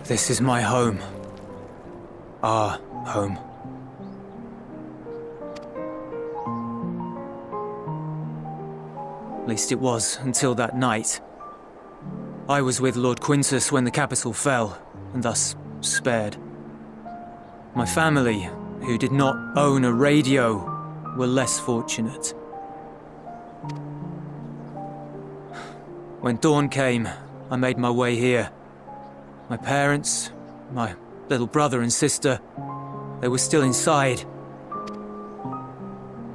This is my home. Our home. At least it was, until that night. I was with Lord Quintus when the capital fell, and thus spared. My family, who did not own a radio, were less fortunate. When dawn came, I made my way here. My parents, my little brother and sister, they were still inside.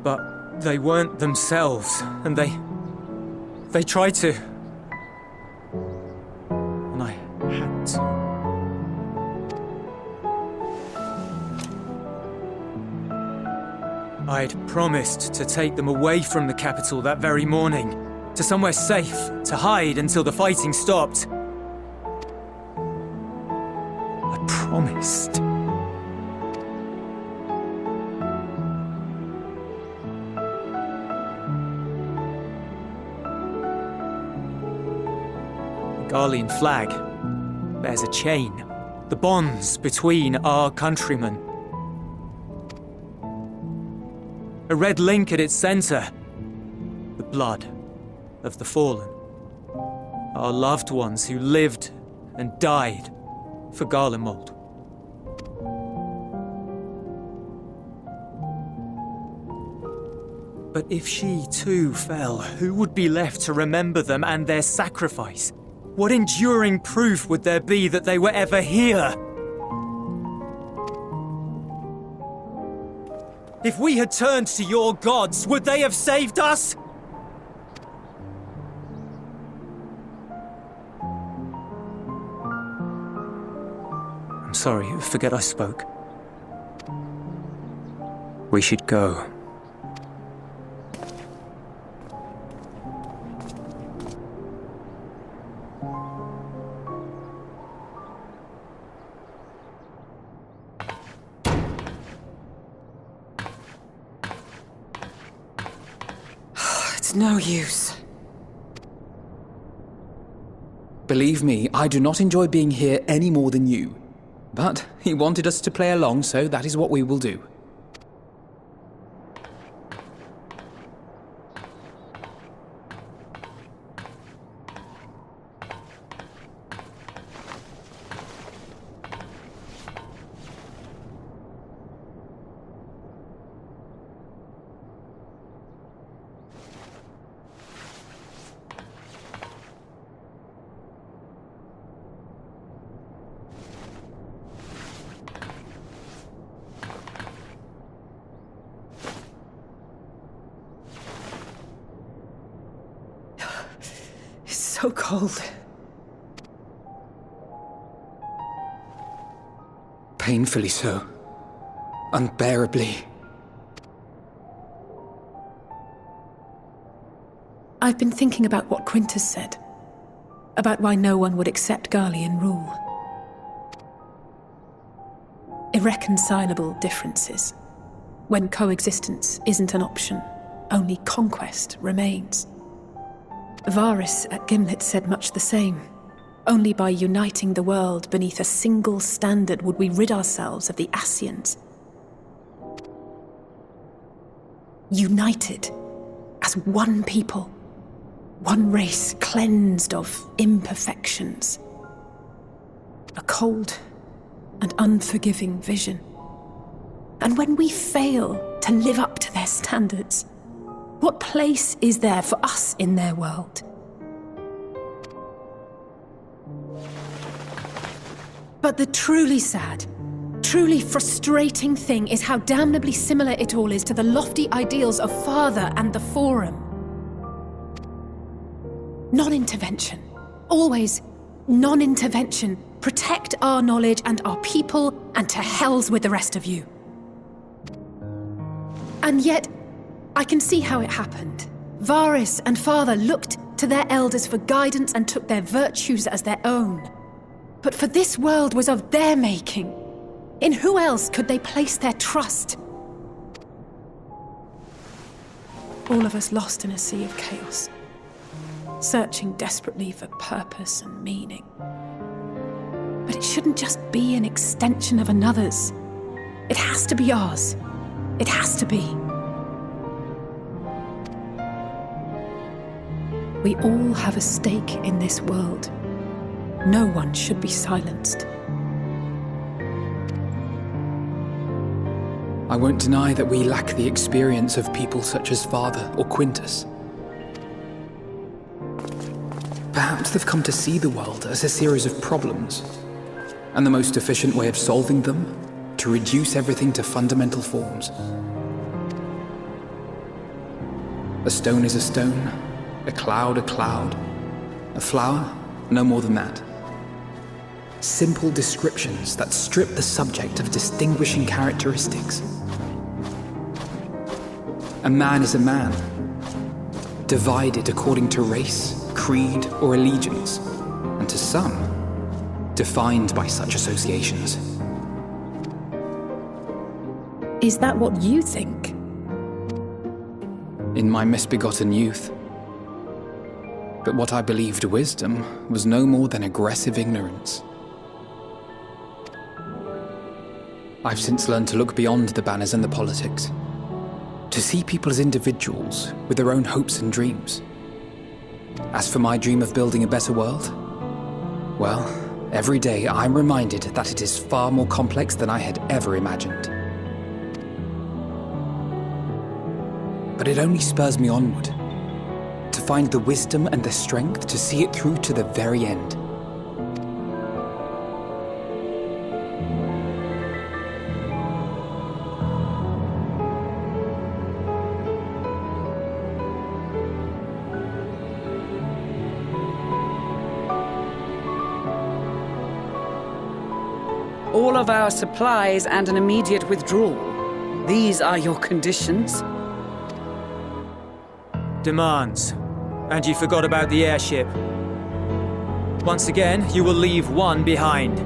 But they weren't themselves, and they tried to. And I had to. I'd promised to take them away from the capital that very morning, to somewhere safe, to hide until the fighting stopped. I promised. The Garlean flag bears a chain, the bonds between our countrymen. A red link at its center, the blood of the fallen. Our loved ones who lived and died for Garlemald. But if she too fell, who would be left to remember them and their sacrifice? What enduring proof would there be that they were ever here? If we had turned to your gods, would they have saved us? I'm sorry, forget I spoke. We should go. No use. Believe me, I do not enjoy being here any more than you. But he wanted us to play along, so that is what we will do. So cold. Painfully so. Unbearably. I've been thinking about what Quintus said. About why no one would accept Garlean rule. Irreconcilable differences. When coexistence isn't an option, only conquest remains. Varys at Gimlet said much the same. Only by uniting the world beneath a single standard would we rid ourselves of the Ascians. United as one people, one race cleansed of imperfections. A cold and unforgiving vision. And when we fail to live up to their standards, what place is there for us in their world? But the truly sad, truly frustrating thing is how damnably similar it all is to the lofty ideals of Father and the Forum. Non-intervention. Always non-intervention. Protect our knowledge and our people, and to hells with the rest of you. And yet, I can see how it happened. Varys and Father looked to their elders for guidance and took their virtues as their own. But for this world was of their making. In who else could they place their trust? All of us lost in a sea of chaos, searching desperately for purpose and meaning. But it shouldn't just be an extension of another's. It has to be ours. It has to be. We all have a stake in this world. No one should be silenced. I won't deny that we lack the experience of people such as Father or Quintus. Perhaps they've come to see the world as a series of problems, and the most efficient way of solving them, to reduce everything to fundamental forms. A stone is a stone, a cloud, a flower, no more than that. Simple descriptions that strip the subject of distinguishing characteristics. A man is a man, divided according to race, creed, or allegiance, and to some, defined by such associations. Is that what you think? In my misbegotten youth. But what I believed wisdom was no more than aggressive ignorance. I've since learned to look beyond the banners and the politics, to see people as individuals with their own hopes and dreams. As for my dream of building a better world, well, every day I'm reminded that it is far more complex than I had ever imagined. But it only spurs me onward, to find the wisdom and the strength to see it through to the very end. All of our supplies and an immediate withdrawal. These are your conditions? Demands. And you forgot about the airship. Once again, you will leave one behind.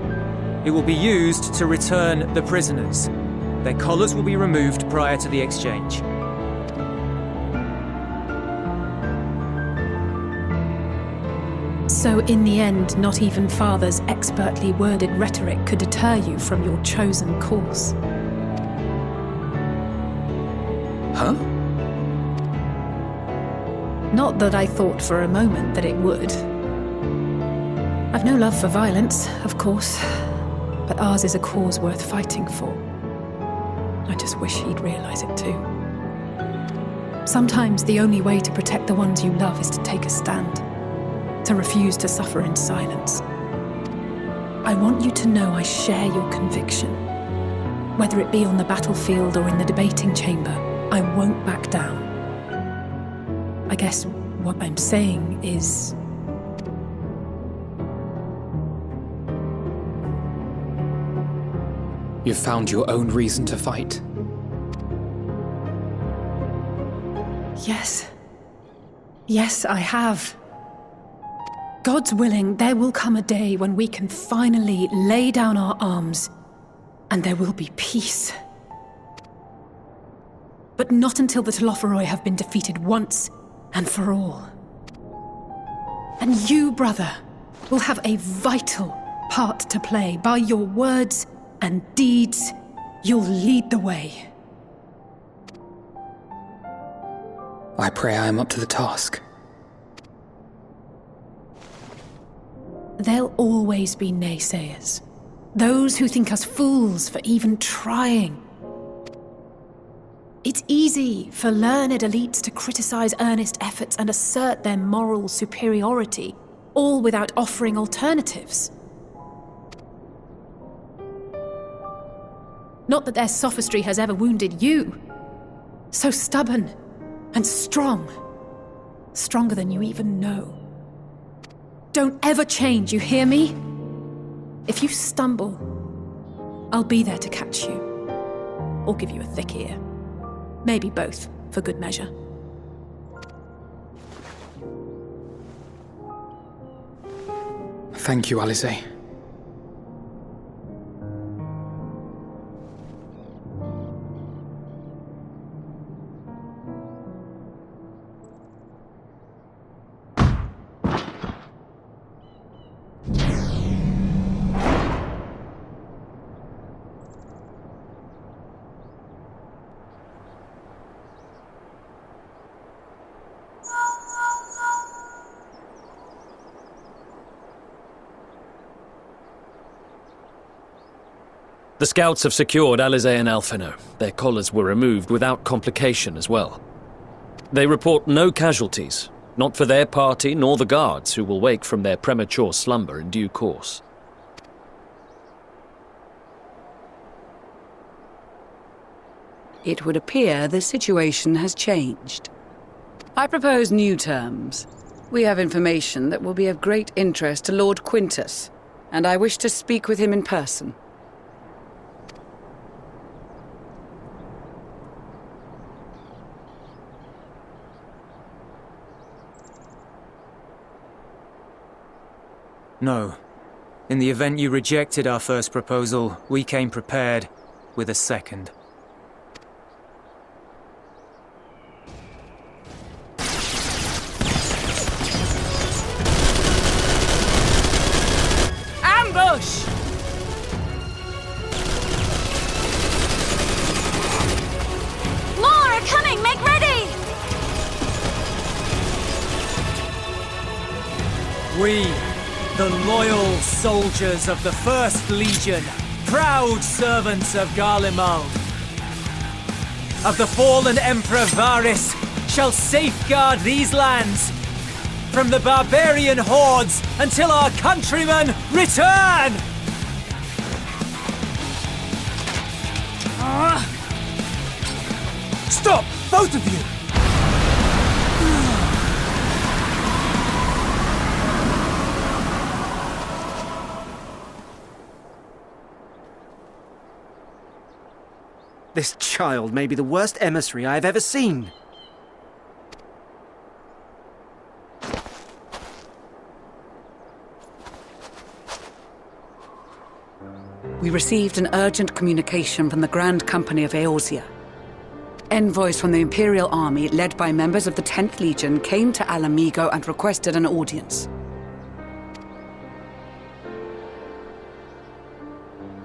It will be used to return the prisoners. Their collars will be removed prior to the exchange. So in the end, not even Father's expertly worded rhetoric could deter you from your chosen course. Huh? Not that I thought for a moment that it would. I've no love for violence, of course, but ours is a cause worth fighting for. I just wish he'd realise it too. Sometimes the only way to protect the ones you love is to take a stand, to refuse to suffer in silence. I want you to know I share your conviction. Whether it be on the battlefield or in the debating chamber, I won't back down. I guess what I'm saying is... You've found your own reason to fight. Yes. Yes, I have. God's willing, there will come a day when we can finally lay down our arms, and there will be peace. But not until the Telophoroi have been defeated once and for all. And you, brother, will have a vital part to play. By your words and deeds, you'll lead the way. I pray I am up to the task. There'll always be naysayers. Those who think us fools for even trying. It's easy for learned elites to criticize earnest efforts and assert their moral superiority, all without offering alternatives. Not that their sophistry has ever wounded you. So stubborn and strong. Stronger than you even know. Don't ever change, you hear me? If you stumble, I'll be there to catch you. Or give you a thick ear. Maybe both, for good measure. Thank you, Alice. The scouts have secured Alizé and Alphino. Their collars were removed without complication as well. They report no casualties, not for their party nor the guards, who will wake from their premature slumber in due course. It would appear the situation has changed. I propose new terms. We have information that will be of great interest to Lord Quintus, and I wish to speak with him in person. No. In the event you rejected our first proposal, we came prepared with a second. Ambush! More are coming! Make ready! We, the loyal soldiers of the First Legion, proud servants of Garlemald, of the fallen Emperor Varys, shall safeguard these lands from the barbarian hordes until our countrymen return! Stop! Both of you! This child may be the worst emissary I have ever seen. We received an urgent communication from the Grand Company of Eorzea. Envoys from the Imperial Army, led by members of the 10th Legion, came to Alamigo and requested an audience.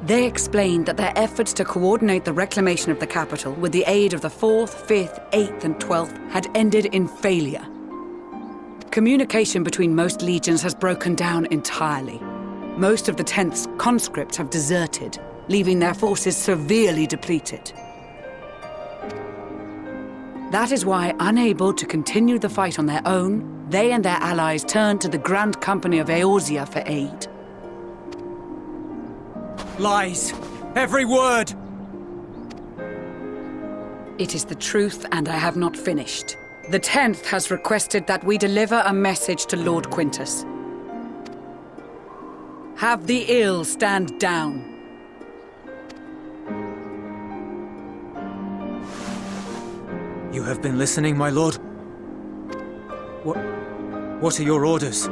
They explained that their efforts to coordinate the reclamation of the capital with the aid of the 4th, 5th, 8th and 12th had ended in failure. Communication between most legions has broken down entirely. Most of the 10th's conscripts have deserted, leaving their forces severely depleted. That is why, unable to continue the fight on their own, they and their allies turned to the Grand Company of Eorzea for aid. Lies! Every word! It is the truth, and I have not finished. The 10th has requested that we deliver a message to Lord Quintus. Have the ill stand down. You have been listening, my lord? What are your orders?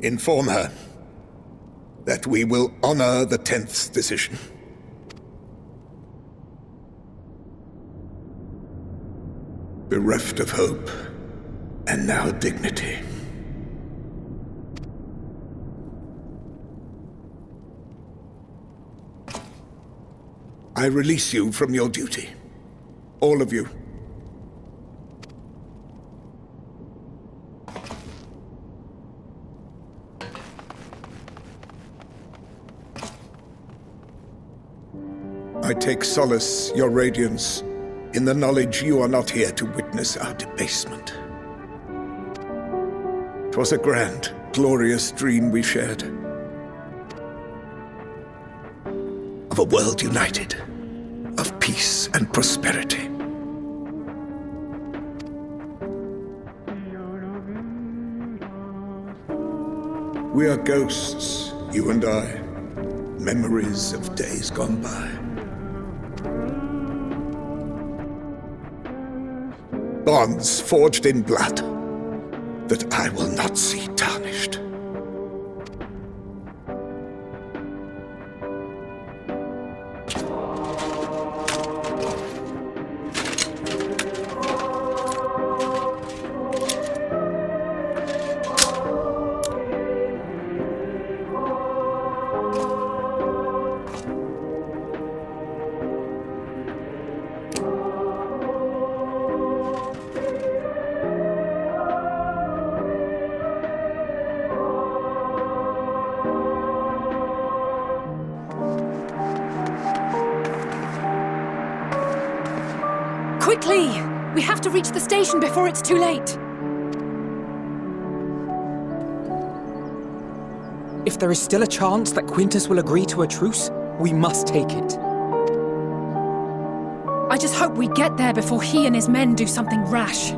Inform her that we will honor the 10th's decision. Bereft of hope, and now dignity. I release you from your duty. All of you. I take solace, your radiance, in the knowledge you are not here to witness our debasement. 'Twas a grand, glorious dream we shared. Of a world united, of peace and prosperity. We are ghosts, you and I, memories of days gone by. Bonds forged in blood that I will not see tarnished. Quickly! We have to reach the station before it's too late. If there is still a chance that Quintus will agree to a truce, we must take it. I just hope we get there before he and his men do something rash.